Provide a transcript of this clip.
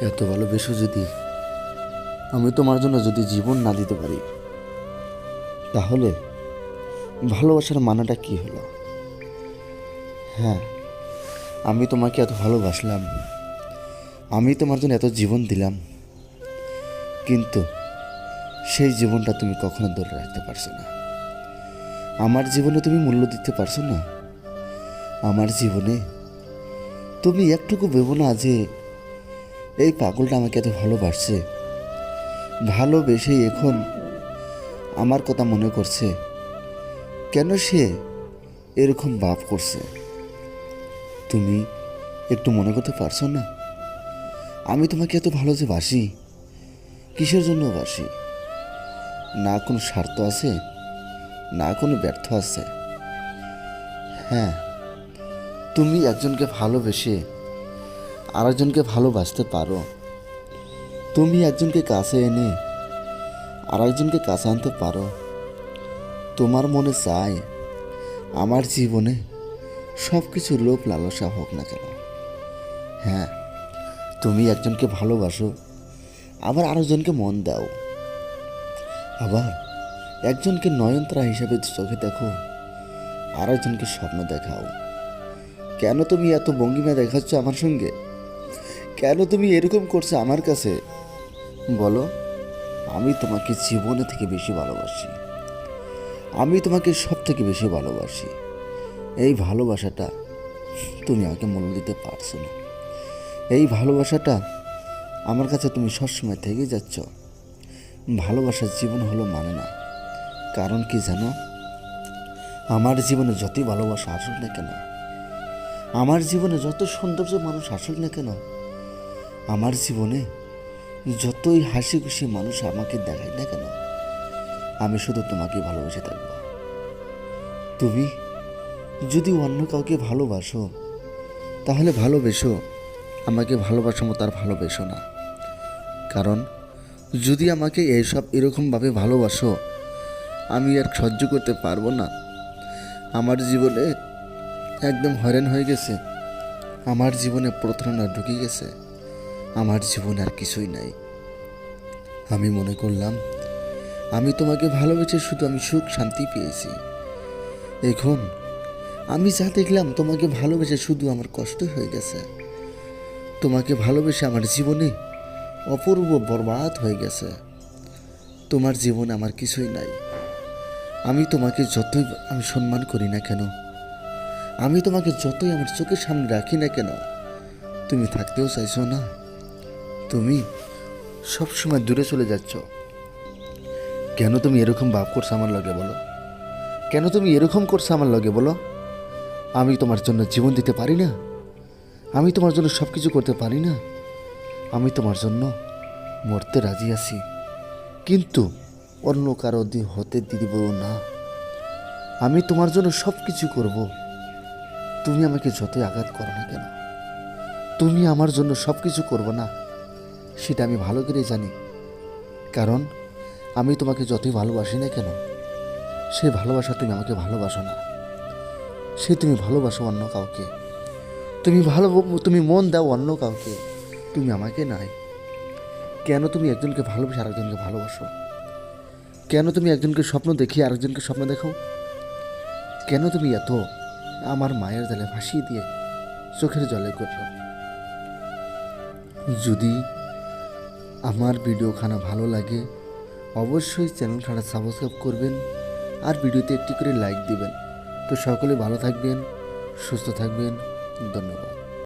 এত ভালোবেসো যদি আমি তোমার জন্য যদি জীবন না দিতে পারি, তাহলে ভালোবাসার মানেটা কি হলো? হ্যাঁ, আমি তোমাকে এত ভালোবাসলাম, আমি তোমার জন্য এত জীবন দিলাম, কিন্তু সেই জীবনটা তুমি কখনো ধরে রাখতে পারছো না। আমার জীবনে তুমি মূল্য দিতে পারছো না। আমার জীবনে তুমি একটুকু ভেবো না যে এই পাগলটা আমাকে এত ভালোবাসছে, ভালোবেসে এখন আমার কথা মনে করছে, কেন সে এরকম ভাব করছে। তুমি একটু মনে করতে পারছো না আমি তোমাকে এত ভালো যে বাসি, কিসের জন্য বাসি? না কোনো স্বার্থ আছে, না কোনো ব্যর্থ আছে। হ্যাঁ, তুমি একজনকে ভালোবেসে আরেকজনকে ভালোবাসতে পারো। তুমি একজনকে কাছে এনে আরেকজনকে কাছে আনতে পারো। তোমার মনে চায় আমার জীবনে সব কিছু লোভ লালসা হোক না কেন। হ্যাঁ, তুমি একজনকে ভালোবাসো, আবার আরেকজনকে মন দাও, আবার একজনকে নয়নতারা হিসাবে চোখে দেখো, আরেকজনকে স্বপ্ন দেখাও। কেন তুমি এত ভঙ্গিমা দেখাচ্ছ আমার সঙ্গে? কেন তুমি এরকম করছো আমার কাছে? বলো। আমি তোমাকে জীবনে থেকে বেশি ভালোবাসি, আমি তোমাকে সব থেকে বেশি ভালোবাসি। এই ভালোবাসাটা তুমি আমাকে মূল্য দিতে পারছো না। এই ভালোবাসাটা আমার কাছে তুমি সবসময় থেকেই যাচ্ছ। ভালোবাসার জীবন হলো মানে না। কারণ কি জানো, আমার জীবনে যতই ভালোবাসা আসুক না কেন, আমার জীবনে যত সৌন্দর্য মানুষ আসুক না কেন, আমার জীবনে যতই হাসি খুশি মানুষ আমাকে দেখায় না কেন, আমি শুধু তোমাকে ভালোবেসে থাকবো। তুমি যদি অন্য কাউকে ভালোবাসো, তাহলে ভালোবেসো, আমাকে ভালোবাসার মতো আর ভালোবেসো না। কারণ যদি আমাকে এরকমভাবে ভালোবাসো, আমি আর সহ্য করতে পারবো না। আমার জীবনে একদম হয়রান হয়ে গেছে, আমার জীবনে প্রতারণা ঢুকে গেছে, আমার জীবনে আর কিছুই নাই। আমি মনে করলাম আমি তোমাকে ভালোবেসে শুধু আমি সুখ শান্তি পেয়েছি। এখন আমি যা দেখলাম তোমাকে ভালোবেসে শুধু আমার কষ্ট হয়ে গেছে। তোমাকে ভালোবেসে আমার জীবনে অপূর্ব বরবাদ হয়ে গেছে। তোমার জীবনে আমার কিছুই নাই। আমি তোমাকে যতই আমি সম্মান করি না কেন, আমি তোমাকে যতই আমার চোখের সামনে রাখি না কেন, তুমি থাকতেও চাইছো না। তুমি সবসময় দূরে চলে যাচ্ছ। কেন তুমি এরকম ভাব করছো আমার লগে বলো? কেন তুমি এরকম করছো আমার লগে বলো? আমি তোমার জন্য জীবন দিতে পারি না? আমি তোমার জন্য সব কিছু করতে পারি না? আমি তোমার জন্য মরতে রাজি আছি, কিন্তু অন্য কারো হতে দিব না। আমি তোমার জন্য সব কিছু করব। তুমি আমাকে যতই আঘাত করো না কেন, তুমি আমার জন্য সব কিছু করবো না, সেটা আমি ভালো করে জানি। কারণ আমি তোমাকে যতই ভালোবাসি না কেন, সেই ভালোবাসা তুমি আমাকে ভালোবাসো না। তুমি ভালোবাসো অন্য কাউকে, তুমি মন দাও অন্য কাউকে, তুমি আমাকে নাই। কেন তুমি একজনকে ভালোবেসে আরেকজনকে ভালোবাসো? কেন তুমি একজনকে স্বপ্ন দেখি আরেকজনকে স্বপ্ন দেখো? কেন তুমি এত আমার মায়ের জালে ভাসিয়ে দিয়ে চোখের জলে করল? যদি আমার ভিডিওখানা ভালো লাগে, অবশ্যই চ্যানেলখানা সাবস্ক্রাইব করবেন আর ভিডিওতে একটি করে লাইক দিবেন। তো সকলে ভালো থাকবেন, সুস্থ থাকবেন। ধন্যবাদ।